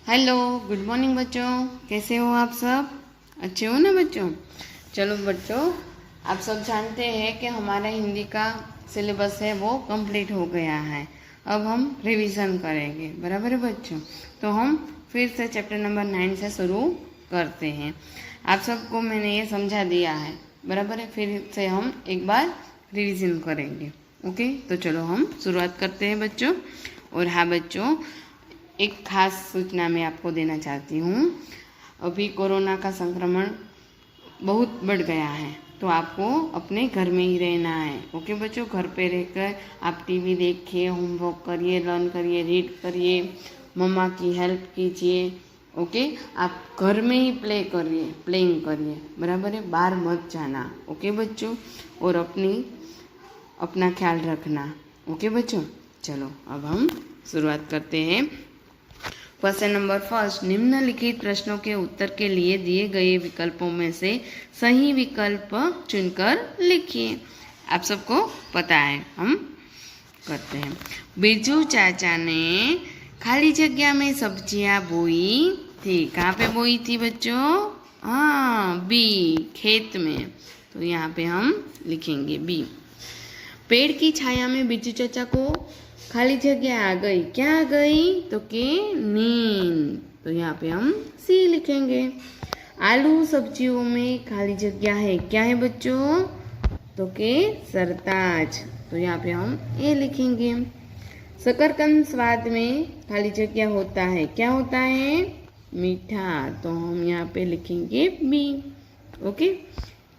Hello, good morning बच्चों। कैसे हो आप सब? अच्छे हो ना बच्चों? चलो बच्चों, आप सब जानते हैं कि हमारा हिंदी का सिलेबस है वो कंप्लीट हो गया है। अब हम रिवीजन करेंगे, बराबर है बच्चों? तो हम फिर से चैप्टर नंबर 9 से शुरू करते हैं। आप सबको मैंने ये समझा दिया है, बराबर है? फिर से हम एक बार रिवीजन करेंगे। ओके, तो चलो हम शुरुआत करते हैं बच्चों। और हाँ बच्चों, एक खास सूचना मैं आपको देना चाहती हूँ। अभी कोरोना का संक्रमण बहुत बढ़ गया है, तो आपको अपने घर में ही रहना है। ओके बच्चों, घर पे रहकर आप टीवी देखिए, होमवर्क करिए, लर्न करिए, रीड करिए, मम्मा की हेल्प कीजिए। ओके, आप घर में ही प्लेइंग करिए, बराबर है? बाहर मत जाना। ओके बच्चों, और अपना ख्याल रखना। ओके बच्चों, चलो अब हम शुरुआत करते हैं। क्वेश्चन नंबर फर्स्ट, निम्नलिखित प्रश्नों के उत्तर के लिए दिए गए विकल्पों में से सही विकल्प चुनकर लिखिए। आप सबको पता है, हम करते हैं। बिरजू चाचा ने खाली जगह में सब्जियां बोई थी। कहाँ पे बोई थी बच्चों? हाँ, बी, खेत में। तो यहाँ पे हम लिखेंगे बी। पेड़ की छाया में बिरजू चाचा को खाली जगह आ गई। क्या आ गई? तो के नींद। तो यहाँ पे हम सी लिखेंगे। आलू सब्जियों में खाली जगह है। क्या है बच्चों? तो के सरताज। तो यहाँ पे हम ए लिखेंगे। शकरकंद स्वाद में खाली जगह होता है। क्या होता है? मीठा। तो हम यहाँ पे लिखेंगे बी। ओके,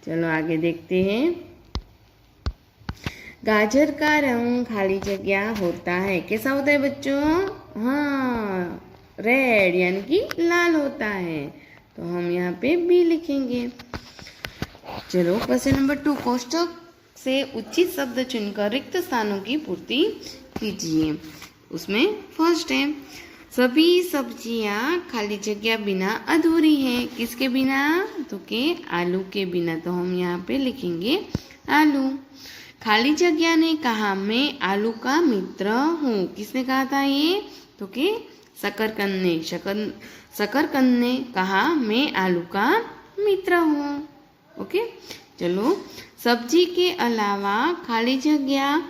चलो आगे देखते हैं। गाजर का रंग खाली जगह होता है। कैसा होता है बच्चों? हाँ, रेड, यानी कि लाल होता है। तो हम यहाँ पे बी लिखेंगे। चलो क्वेश्चन नंबर 2, कोष्ठक से उचित शब्द चुनकर रिक्त स्थानों की पूर्ति कीजिए। उसमें फर्स्ट है, सभी सब्जियां खाली जगह बिना अधूरी है। किसके बिना? तो के आलू के बिना। तो हम यहाँ पे लिखेंगे आलू। खाली जगह ने कहा, मैं आलू का मित्र हूँ। किसने कहा था ये? तो के शकरकंद ने। शकरकंद ने कहा, मैं आलू का मित्र हूँ। ओके, चलो। सब्जी के अलावा खाली जगह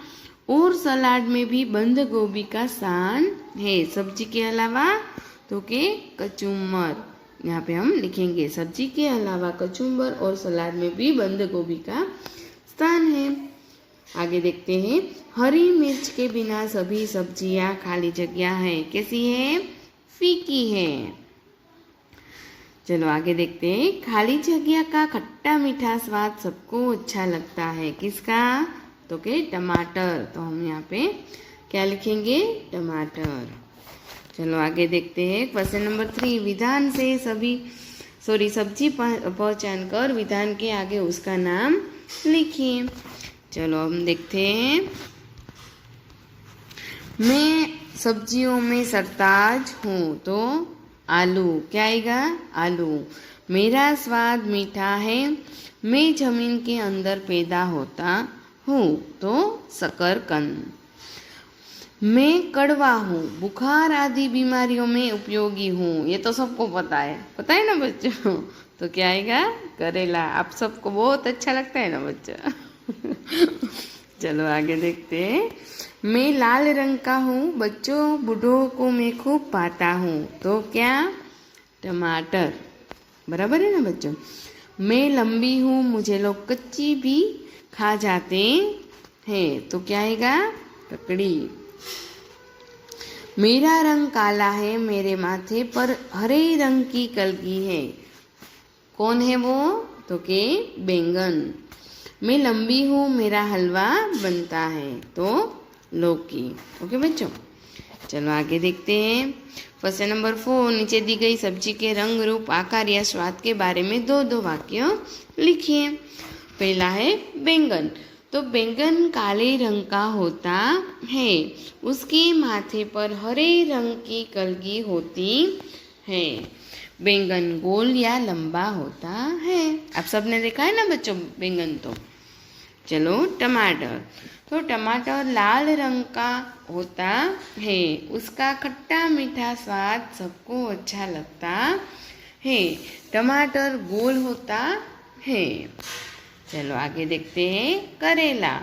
और सलाद में भी बंद गोभी का स्थान है। सब्जी के अलावा तो के कचुम्बर। यहाँ पे हम लिखेंगे सब्जी के अलावा कचुम्बर और सलाद में भी बंद गोभी का स्थान है। आगे देखते हैं। हरी मिर्च के बिना सभी सब्जियां खाली जगह है। कैसी है? फीकी है। चलो आगे देखते हैं। खाली जगह का खट्टा मीठा स्वाद सबको अच्छा लगता है। किसका? तो के टमाटर। तो हम यहाँ पे क्या लिखेंगे? टमाटर। चलो आगे देखते हैं। क्वेश्चन नंबर 3, विधान से सब्जी पहचान कर विधान के आगे उसका नाम लिखिए। चलो हम देखते हैं। मैं सब्जियों में सरताज हूँ। तो आलू। क्या आएगा? आलू। मेरा स्वाद मीठा है। मैं जमीन के अंदर पैदा होता हूँ। तो शकरकंद। मैं कड़वा हूँ, बुखार आदि बीमारियों में उपयोगी हूँ। ये तो सबको पता है ना बच्चों? तो क्या आएगा? करेला। आप सबको बहुत अच्छा लगता है ना बच्चों? चलो आगे देखते हैं। मैं लाल रंग का हूँ, बच्चों बूढ़ों को मैं खूब पाता हूँ। तो क्या? टमाटर। बराबर है ना बच्चों? मैं लंबी हूँ, मुझे लोग कच्ची भी खा जाते हैं। तो क्या आएगा? ककड़ी। मेरा रंग काला है, मेरे माथे पर हरे रंग की कलगी है। कौन है वो? तो के बैंगन। मैं लंबी हूँ, मेरा हलवा बनता है। तो लौकी। ओके बच्चों, चलो आगे देखते हैं। क्वेश्चन नंबर 4, नीचे दी गई सब्जी के रंग, रूप, आकार या स्वाद के बारे में 2-2 वाक्य लिखिए। पहला है बैंगन। तो बैंगन काले रंग का होता है, उसके माथे पर हरे रंग की कलगी होती है। बैंगन गोल या लंबा होता है। आप सबने देखा है ना बच्चों बैंगन? तो चलो टमाटर। तो टमाटर लाल रंग का होता है, उसका खट्टा मीठा स्वाद सबको अच्छा लगता है। टमाटर गोल होता है। चलो आगे देखते हैं। करेला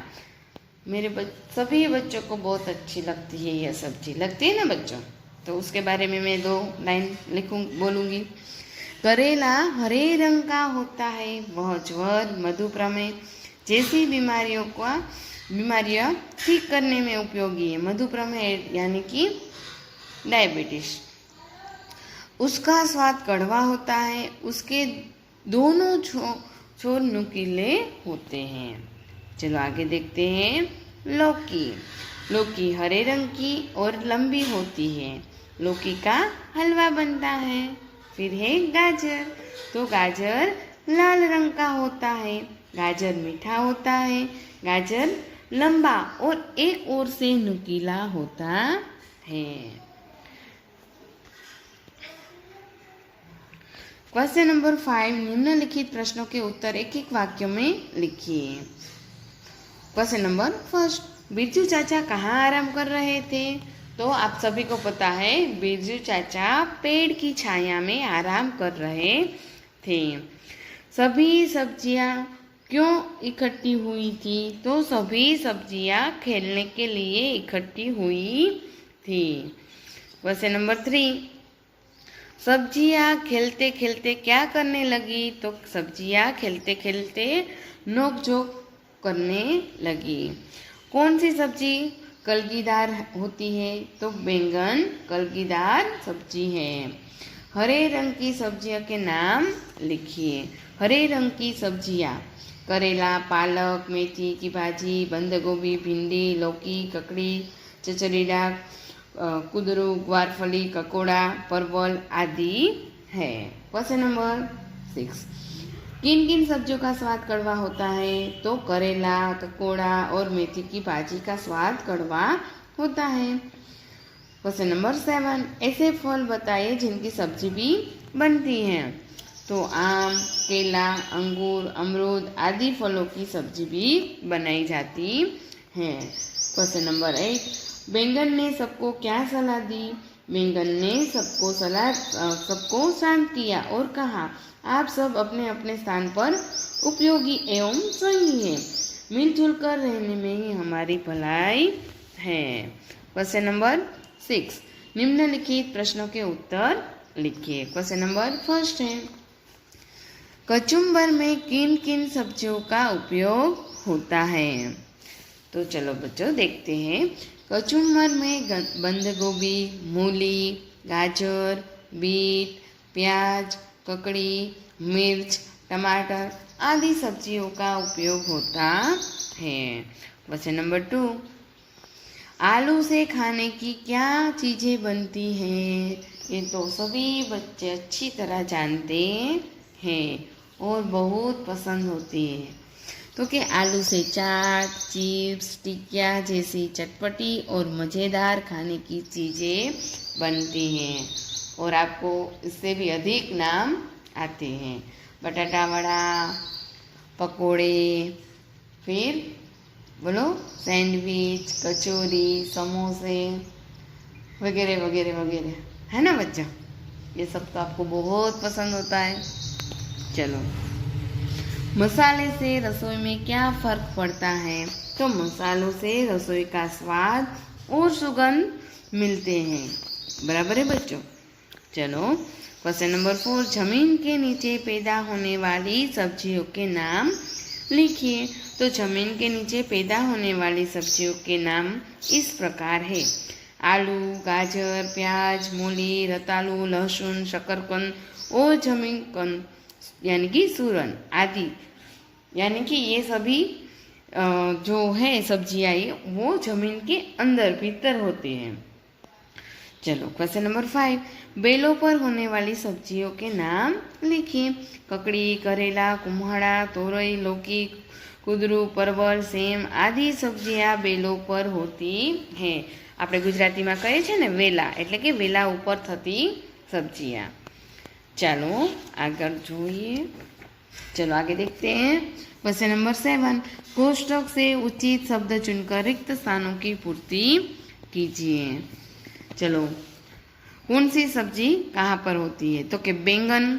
सभी बच्चों को बहुत अच्छी लगती है यह सब्जी, लगती है ना बच्चों? तो उसके बारे में मैं 2 लाइन बोलूँगी। करेला हरे रंग का होता है, वह ज्वर, मधुमेह जैसी बीमारियां ठीक करने में उपयोगी है। मधुमेह यानी कि डायबिटीज। उसका स्वाद कड़वा होता है, उसके दोनों छोर नुकीले होते हैं। चलो आगे देखते हैं। लौकी हरे रंग की और लंबी होती है, लौकी का हलवा बनता है। फिर है गाजर, तो गाजर लाल रंग का होता है, गाजर मीठा होता है, गाजर लंबा और एक ओर से नुकीला होता है। क्वेश्चन नंबर 5, निम्नलिखित प्रश्नों के उत्तर एक एक वाक्य में लिखिए। क्वेश्चन नंबर 1, बिरजू चाचा कहाँ आराम कर रहे थे? तो आप सभी को पता है बिरजू चाचा पेड़ की छाया में आराम कर रहे थे। सभी सब्जियां क्यों इकट्ठी हुई थी? तो सभी सब्जियां खेलने के लिए इकट्ठी हुई थी। क्वेश्चन नंबर 3, सब्जियां खेलते खेलते क्या करने लगी? तो सब्जियां खेलते खेलते नोक-झोंक करने लगी। कौन सी सब्जी कलगीदार होती है? तो बैंगन कलगीदार सब्जी है। हरे रंग की सब्जियों के नाम लिखिए। हरे रंग की सब्जियां करेला, पालक, मेथी की भाजी, बंद गोभी, भिंडी, लौकी, ककड़ी, चचरीडा, कुदरू, ग्वारफली, ककोड़ा, परवल आदि है। क्वेश्चन नंबर 6, किन किन सब्जियों का स्वाद कड़वा होता है? तो करेला, ककोड़ा और मेथी की भाजी का स्वाद कड़वा होता है। क्वेश्चन नंबर 7, ऐसे फल बताइए जिनकी सब्जी भी बनती है। तो आम, केला, अंगूर, अमरूद आदि फलों की सब्जी भी बनाई जाती है। क्वेश्चन नंबर 8, बैंगन ने सबको क्या सलाह दी? बैंगन ने सबको शांत किया और कहा, आप सब अपने अपने स्थान पर उपयोगी एवं सही है, मिलजुल कर रहने में ही हमारी भलाई है। क्वेश्चन नंबर 6, निम्नलिखित प्रश्नों के उत्तर लिखिए। क्वेश्चन नंबर 1 है, कचुम्बर में किन किन सब्जियों का उपयोग होता है? तो चलो बच्चों देखते हैं। कचुम्बर में बंद गोभी, मूली, गाजर, बीट, प्याज, ककड़ी, मिर्च, टमाटर आदि सब्जियों का उपयोग होता है। क्वेश्चन नंबर 2, आलू से खाने की क्या चीज़ें बनती हैं? ये तो सभी बच्चे अच्छी तरह जानते हैं और बहुत पसंद होती है। तो कि आलू से चाट, चिप्स, टिकिया जैसी चटपटी और मज़ेदार खाने की चीज़ें बनती हैं और आपको इससे भी अधिक नाम आते हैं। बटाटा वड़ा, पकोड़े, फिर बोलो सैंडविच, कचौरी, समोसे वगैरह वगैरह वगैरह, है ना बच्चा? ये सब तो आपको बहुत पसंद होता है। चलो, मसाले से रसोई में क्या फ़र्क पड़ता है? तो मसालों से रसोई का स्वाद और सुगंध मिलते हैं। बराबर है बच्चों? चलो क्वेश्चन नंबर 4, जमीन के नीचे पैदा होने वाली सब्जियों के नाम लिखिए। तो जमीन के नीचे पैदा होने वाली सब्जियों के नाम इस प्रकार है। आलू, गाजर, प्याज, मूली, रतालू, लहसुन, शकरकंद और जमीन कंद यानी कि सूरन आदि, यानी कि ये सभी जो है सब्जियाँ वो जमीन के अंदर भीतर होती हैं। चलो क्वेश्चन नंबर 5, बेलों पर होने वाली सब्जियों के नाम लिखिए। ककड़ी, करेला, कुम्हाड़ा, तोरई, लौकी, कुदरू, परवल, सेम आदि सब्जियाँ बेलों पर होती हैं। આપણે ગુજરાતીમાં કહીએ છીએ ને વેલા, એટલે કે વેલા ઉપર થતી સબ્જીયા। ચાલો આગળ જોઈએ। चलो आगे देखते हैं। क्वेश्चन नंबर 7, कोष्टक से उचित शब्द चुनकर रिक्त स्थानों की पूर्ति कीजिए। चलो, कौन सी सब्जी कहाँ पर होती है? तो के बैंगन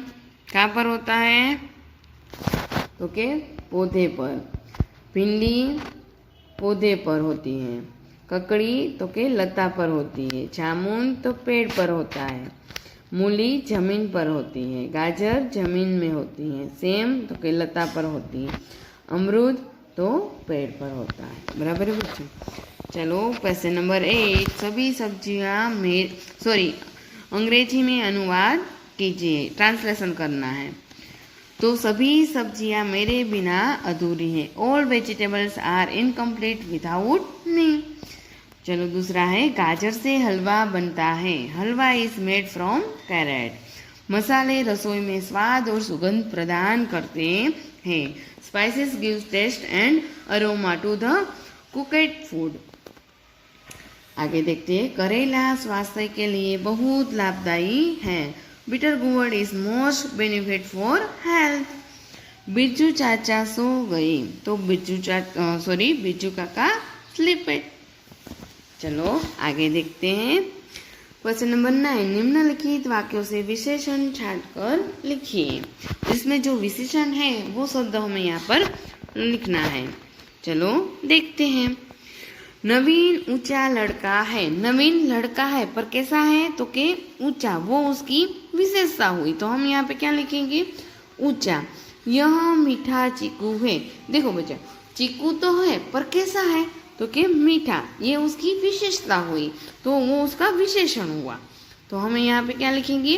कहाँ पर होता है? तो के पौधे पर। भिंडी पौधे पर होती है। ककड़ी तो के लता पर होती है। जामुन तो पेड़ पर होता है। मूली जमीन पर होती है। गाजर जमीन में होती है। सेम तो के लता पर होती है। अमरूद तो पेड़ पर होता है। बराबर है बच्चों? चलो क्वेश्चन नंबर 8, सभी सब्जियां अंग्रेजी में अनुवाद कीजिए, ट्रांसलेशन करना है। तो सभी सब्जियां मेरे बिना अधूरी है। All vegetables are incomplete without me. चलो दूसरा है, गाजर से हलवा बनता है। Halwa is made from carrot. मसाले रसोई में स्वाद और सुगंध प्रदान करते हैं। Spices gives taste and aroma to the cooked food. आगे देखते हैं, करेला स्वास्थ्य के लिए बहुत लाभदायी है। Bitter gourd is most benefit for health. बिज्जू चाचा सो गए। तो बिज्जू काका स्लीपेड। चलो आगे देखते हैं। क्वेश्चन नंबर 9, निम्नलिखित वाक्यों से विशेषण छांटकर लिखिए। इसमें जो विशेषण है वो शब्द हमें यहाँ पर लिखना है। चलो देखते हैं। नवीन ऊंचा लड़का है। नवीन लड़का है पर कैसा है? तो के ऊंचा, वो उसकी विशेषता हुई। तो हम यहाँ पे क्या लिखेंगे? ऊंचा। यह मीठा चीकू है। देखो बच्चा, चीकू तो है पर कैसा है? तो के मीठा, ये उसकी विशेषता हुई, तो वो उसका विशेषण हुआ। तो हमें यहाँ पे क्या लिखेंगे?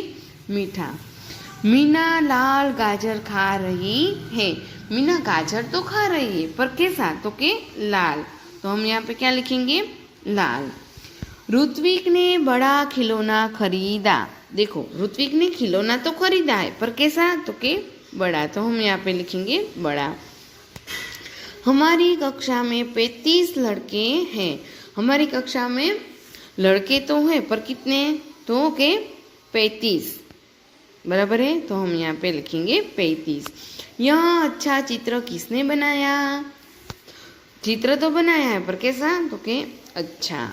मीठा। मीना लाल गाजर खा रही है। मीना गाजर तो खा रही है पर कैसा? तो के लाल। तो हम यहाँ पे क्या लिखेंगे? लाल। ऋत्विक ने बड़ा खिलौना खरीदा। देखो, ऋत्विक ने खिलौना तो खरीदा है पर कैसा? तो के बड़ा। तो हम यहाँ पे लिखेंगे बड़ा। हमारी कक्षा में 35 लड़के हैं। हमारी कक्षा में लड़के तो हैं पर कितने? तो के 35। बराबर है? तो हम यहाँ पे लिखेंगे 35। यह अच्छा चित्र किसने बनाया? चित्र तो बनाया है पर कैसा? तो के अच्छा।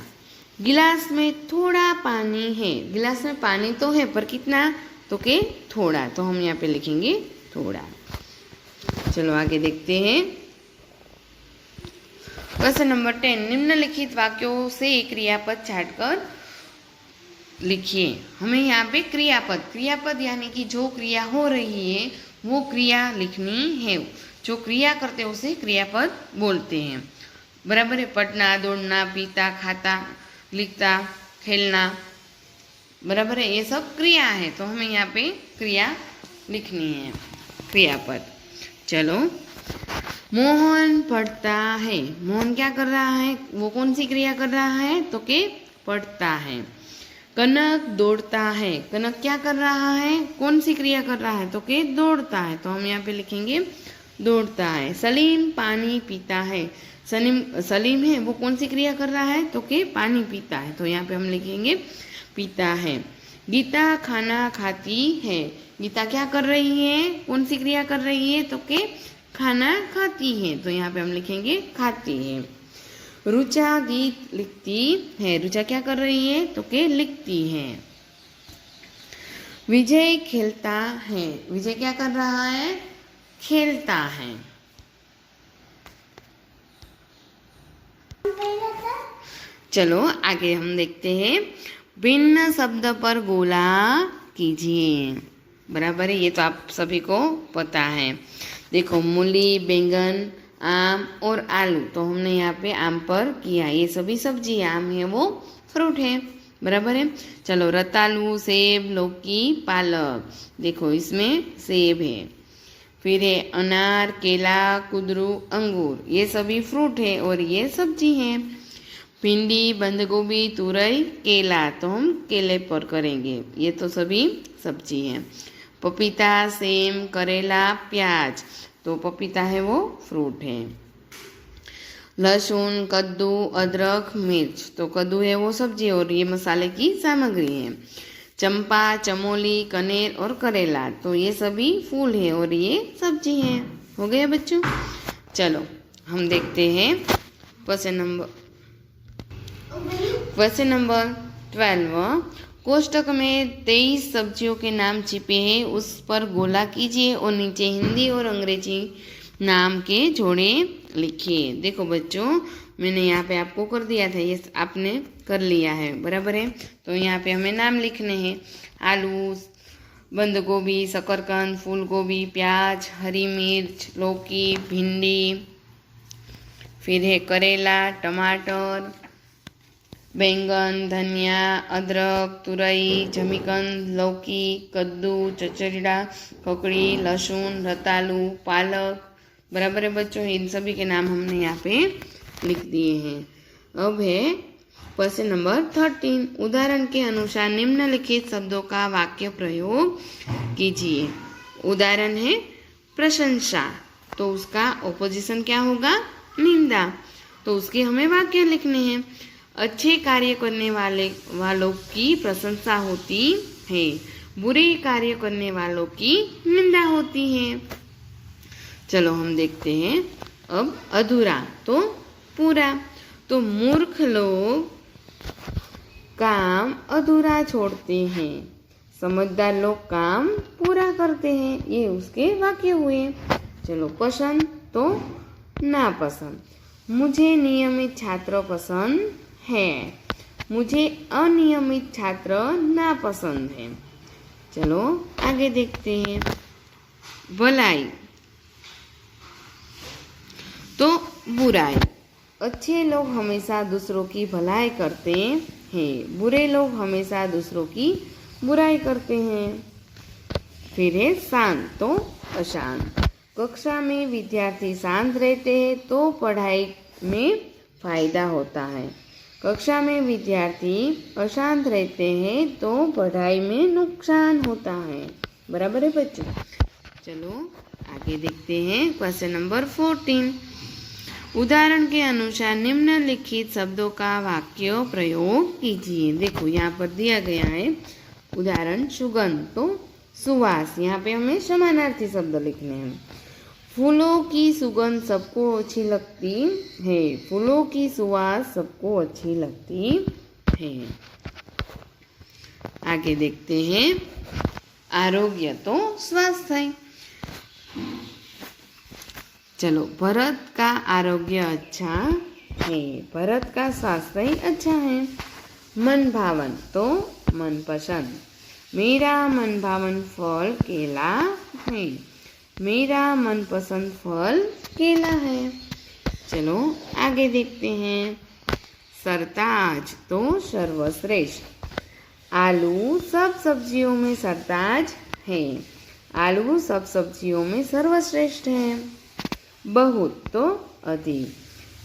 गिलास में थोड़ा पानी है। गिलास में पानी तो है पर कितना? तो के थोड़ा। तो हम यहाँ पे लिखेंगे थोड़ा। चलो आगे देखते हैं। क्वेश्चन नंबर 10, निम्नलिखित वाक्यों से क्रियापद छांटकर लिखिए। हमें यहाँ पे क्रियापद यानी कि जो क्रिया हो रही है वो क्रिया लिखनी है। जो क्रिया करते हैं उसे क्रियापद बोलते हैं। बराबर है? पढ़ना, दौड़ना, पीता, खाता, लिखता, खेलना। बराबर है? ये सब क्रिया है। तो हमें यहाँ पे क्रिया लिखनी है, क्रियापद। चलो, मोहन पढ़ता है। मोहन क्या कर रहा है? वो कौन सी क्रिया कर रहा है? तो के पढ़ता है। कनक दौड़ता है। कनक क्या कर रहा है? कौन सी क्रिया कर रहा है? तो के दौड़ता है। तो हम यहाँ पे लिखेंगे दौड़ता है। सलीम पानी पीता है। सलीम है, वो कौन सी क्रिया कर रहा है? तो के पानी पीता है। तो यहाँ पे हम लिखेंगे पीता है। गीता खाना खाती है। गीता क्या कर रही है? कौन सी क्रिया कर रही है? तो के खाना खाती है। तो यहाँ पे हम लिखेंगे खाती है। रुचा गीत लिखती है। रुचा क्या कर रही है? तो के लिखती है। विजय खेलता है। विजय क्या कर रहा है? खेलता है। चलो आगे हम देखते हैं। भिन्न शब्द पर गोला कीजिए। बराबर है? ये तो आप सभी को पता है। देखो, मूली, बैंगन, आम और आलू। तो हमने यहाँ पे आम पर किया। ये सभी सब्जी, आम है वो फ्रूट है। बराबर है? चलो, रतालू, सेब, लौकी, पालक। देखो, इसमें सेब है। फिर है अनार, केला, कुदरू, अंगूर। ये सभी फ्रूट है और ये सब्जी है। भिंडी, बंद गोभी, तुरई, केला। तो हम केले पर करेंगे। ये तो सभी सब्जी है। पपीता, सेम, करेला, प्याज। तो पपीता है वो फ्रूट है। लहसुन, कद्दू, अदरक, मिर्च। तो कद्दू है वो सब्जी और ये मसाले की सामग्री है। चंपा, चमोली, कनेर और करेला, तो ये सभी फूल है और ये सब्जी है। हो गया बच्चों। चलो हम देखते हैं क्वेश्चन नंबर 12। कोष्टक में 23 सब्जियों के नाम छिपे हैं, उस पर गोला कीजिए और नीचे हिंदी और अंग्रेजी नाम के जोड़े लिखिए। देखो बच्चों, मैंने यहाँ पे आपको कर दिया था, ये आपने कर लिया है, बराबर है। तो यहाँ पे हमें नाम लिखने हैं। आलू, बंद गोभी, शकरकंद, फूल गोभी, प्याज, हरी मिर्च, लौकी, भिंडी, फिर है करेला, टमाटर, बैंगन, धनिया, अदरक, तुरई, जमीकंद, लौकी, कद्दू, चचरीड़ा, ककड़ी, लहसुन, रतालू, पालक, बराबर है बच्चों। इन सभी के नाम हमने यहाँ पे लिख दिए हैं। अब है क्वेश्चन नंबर 13। उदाहरण के अनुसार निम्नलिखित शब्दों का वाक्य प्रयोग कीजिए। उदाहरण है प्रशंसा, तो उसका ऑपोजिशन क्या होगा? निंदा। तो उसके हमें वाक्य लिखने हैं। अच्छे कार्य करने वालों की प्रशंसा होती है, बुरे कार्य करने वालों की निंदा होती है। चलो हम देखते हैं अब अधूरा तो पूरा। तो मूर्ख लोग काम अधूरा छोड़ते हैं, समझदार लोग काम पूरा करते हैं। ये उसके वाक्य हुए। चलो पसंद तो नापसंद। मुझे नियमित छात्र पसंद है, मुझे अनियमित छात्र नापसंद है। चलो आगे देखते हैं। भलाई तो बुराई। अच्छे लोग हमेशा दूसरों की भलाई करते हैं, बुरे लोग हमेशा दूसरों की बुराई करते हैं। फिर है शांत तो अशांत। कक्षा में विद्यार्थी शांत रहते हैं तो पढ़ाई में फायदा होता है, कक्षा में विद्यार्थी अशांत रहते हैं तो पढ़ाई में नुकसान होता है। बराबर है बच्चों। चलो आगे देखते हैं क्वेश्चन नंबर 14। उदाहरण के अनुसार निम्नलिखित शब्दों का वाक्य प्रयोग कीजिए। देखो यहाँ पर दिया गया है उदाहरण सुगंध तो सुवास। यहाँ पे हमें समानार्थी शब्द लिखने हैं। फूलों की सुगंध सबको अच्छी लगती है, फूलों की सुवास सबको अच्छी लगती है। आगे देखते हैं आरोग्य तो स्वास्थ्य। चलो भरत का आरोग्य अच्छा है, भरत का स्वास्थ्य अच्छा है। मन भावन तो मनपसंद। मेरा मनभावन फल केला है, मेरा मनपसंद फल केला है। चलो आगे देखते हैं। सरताज तो सर्वश्रेष्ठ। आलू सब सब्जियों में सरताज है, आलू सब सब्जियों में सर्वश्रेष्ठ है। बहुत तो अधिक।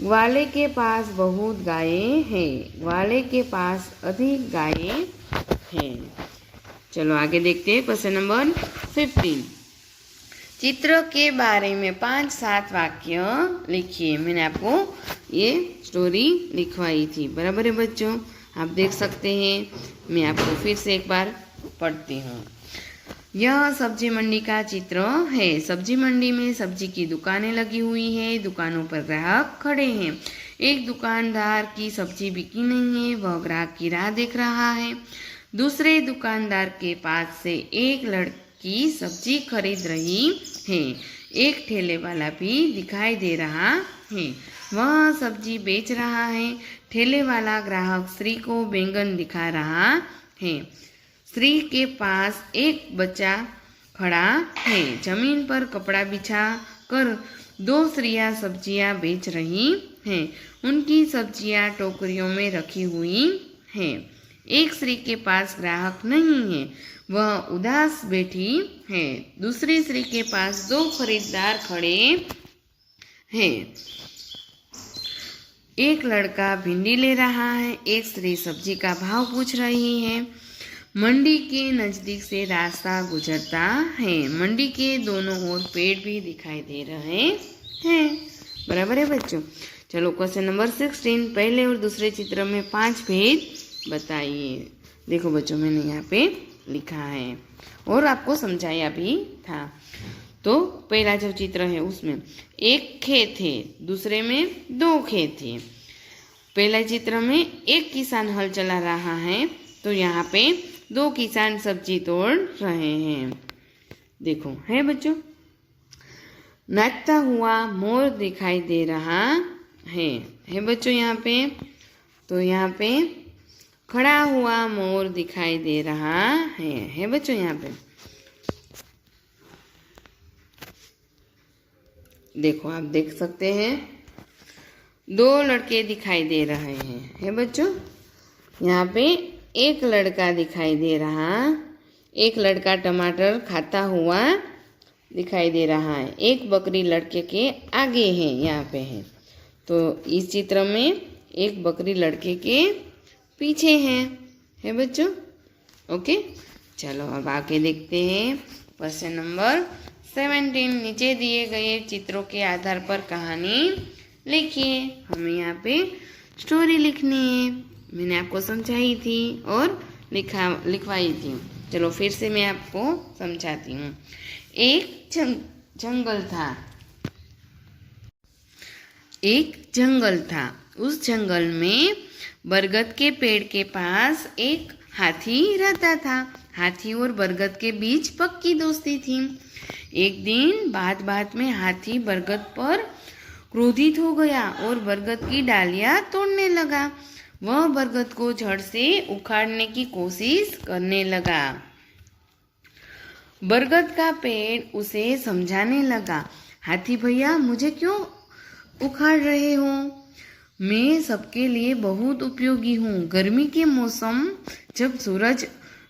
ग्वाले के पास बहुत गायें हैं, ग्वाले के पास अधिक गायें हैं। चलो आगे देखते हैं क्वेश्चन नंबर 15। चित्र के बारे में 5-7 वाक्य लिखिए। मैंने आपको ये स्टोरी लिखवाई थी, बराबर है बच्चों। आप देख सकते हैं, मैं आपको फिर से एक बार पढ़ती हूँ। यह सब्जी मंडी का चित्र है। सब्जी मंडी में सब्जी की दुकानें लगी हुई हैं, दुकानों पर ग्राहक खड़े हैं। एक दुकानदार की सब्जी बिकी नहीं है, वह ग्राहक की राह देख रहा है। दूसरे दुकानदार के पास से एक लड़की सब्जी खरीद रही है। एक ठेले वाला भी दिखाई दे रहा है, वह सब्जी बेच रहा है। ठेले वाला ग्राहक स्त्री को बैंगन दिखा रहा है। स्त्री के पास एक बच्चा खड़ा है। जमीन पर कपड़ा बिछा कर 2 स्त्रियां सब्जियां बेच रही हैं। उनकी सब्जियां टोकरियों में रखी हुई हैं। एक स्त्री के पास ग्राहक नहीं है, वह उदास बैठी है। दूसरी स्त्री के पास 2 खरीदार खड़े हैं। एक लड़का भिंडी ले रहा है, एक स्त्री सब्जी का भाव पूछ रही है। मंडी के नजदीक से रास्ता गुजरता है। मंडी के दोनों ओर पेड़ भी दिखाई दे रहे हैं। बराबर है बच्चों। चलो क्वेश्चन नंबर 16। पहले और दूसरे चित्र में 5 भेद बताइए। देखो बच्चों, मैंने यहाँ पे लिखा है और आपको समझाया भी था। तो पहला जो चित्र है उसमें एक खेत है, दूसरे में 2 खेत है। पहला चित्र में एक किसान हल चला रहा है, तो यहाँ पे 2 किसान सब्जी तोड़ रहे हैं। देखो है बच्चों, नाचता हुआ मोर दिखाई दे रहा है बच्चों यहाँ पे। तो यहाँ पे खड़ा हुआ मोर दिखाई दे रहा है बच्चों यहाँ पे। देखो आप देख सकते हैं 2 लड़के दिखाई दे रहे हैं, है बच्चों। यहाँ पे एक लड़का दिखाई दे रहा, एक लड़का टमाटर खाता हुआ दिखाई दे रहा है। एक बकरी लड़के के आगे है, यहाँ पे है। तो इस चित्र में एक बकरी लड़के के पीछे है बच्चों। ओके, चलो अब आगे देखते हैं क्वेश्चन नंबर 17। नीचे दिए गए चित्रों के आधार पर कहानी लिखिए। हमें यहाँ पे स्टोरी लिखनी है, मैंने आपको समझाई थी और लिखवाई थी। चलो फिर से मैं आपको समझाती हूँ। एक जंगल था, एक जंगल था। उस जंगल में बरगद के पेड़ के पास एक हाथी रहता था। हाथी और बरगद के बीच पक्की दोस्ती थी। एक दिन बात में हाथी बरगद पर क्रोधित हो गया और बरगद की डालियां तोड़ने लगा। वह बरगद को जड़ से उखाड़ने की कोशिश करने लगा। बरगद का पेड़ उसे समझाने लगा, हाथी भैया मुझे क्यों उखाड़ रहे हो? मैं सबके लिए बहुत उपयोगी हूँ। गर्मी के मौसम जब सूरज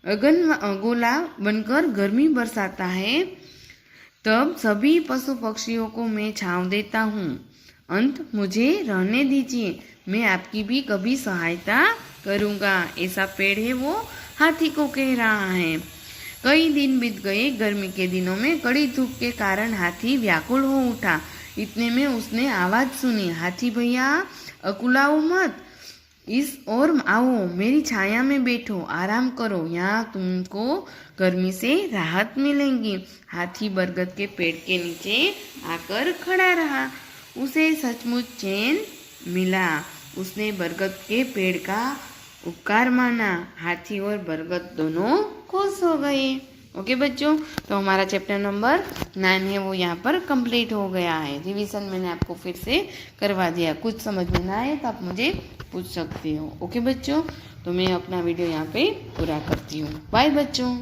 गोला बनकर गर्मी बरसाता है, तब सभी पशु पक्षियों को मैं छांव देता हूँ। अंत मुझे रहने दीजिए, मैं आपकी भी कभी सहायता करूँगा। ऐसा पेड़ है वो हाथी को कह रहा है। कई दिन बीत गए। गर्मी के दिनों में कड़ी धूप के कारण हाथी व्याकुल हो उठा। इतने में उसने आवाज सुनी, हाथी भैया अकुलाओ मत, इस ओर आओ, मेरी छाया में बैठो, आराम करो, यहाँ तुमको गर्मी से राहत मिलेगी। हाथी बरगद के पेड़ के नीचे आकर खड़ा रहा। उसे सचमुच चैन मिला। उसने बरगद के पेड़ का उपकार माना। हाथी और बरगद दोनों खुश हो गए। ओके बच्चों, तो हमारा चैप्टर नंबर 9 है वो यहाँ पर कंप्लीट हो गया है। रिवीजन मैंने आपको फिर से करवा दिया। कुछ समझ में ना आए तो आप मुझे पूछ सकते हो। ओके बच्चों, तो मैं अपना वीडियो यहाँ पे पूरा करती हूँ। बाय बच्चों।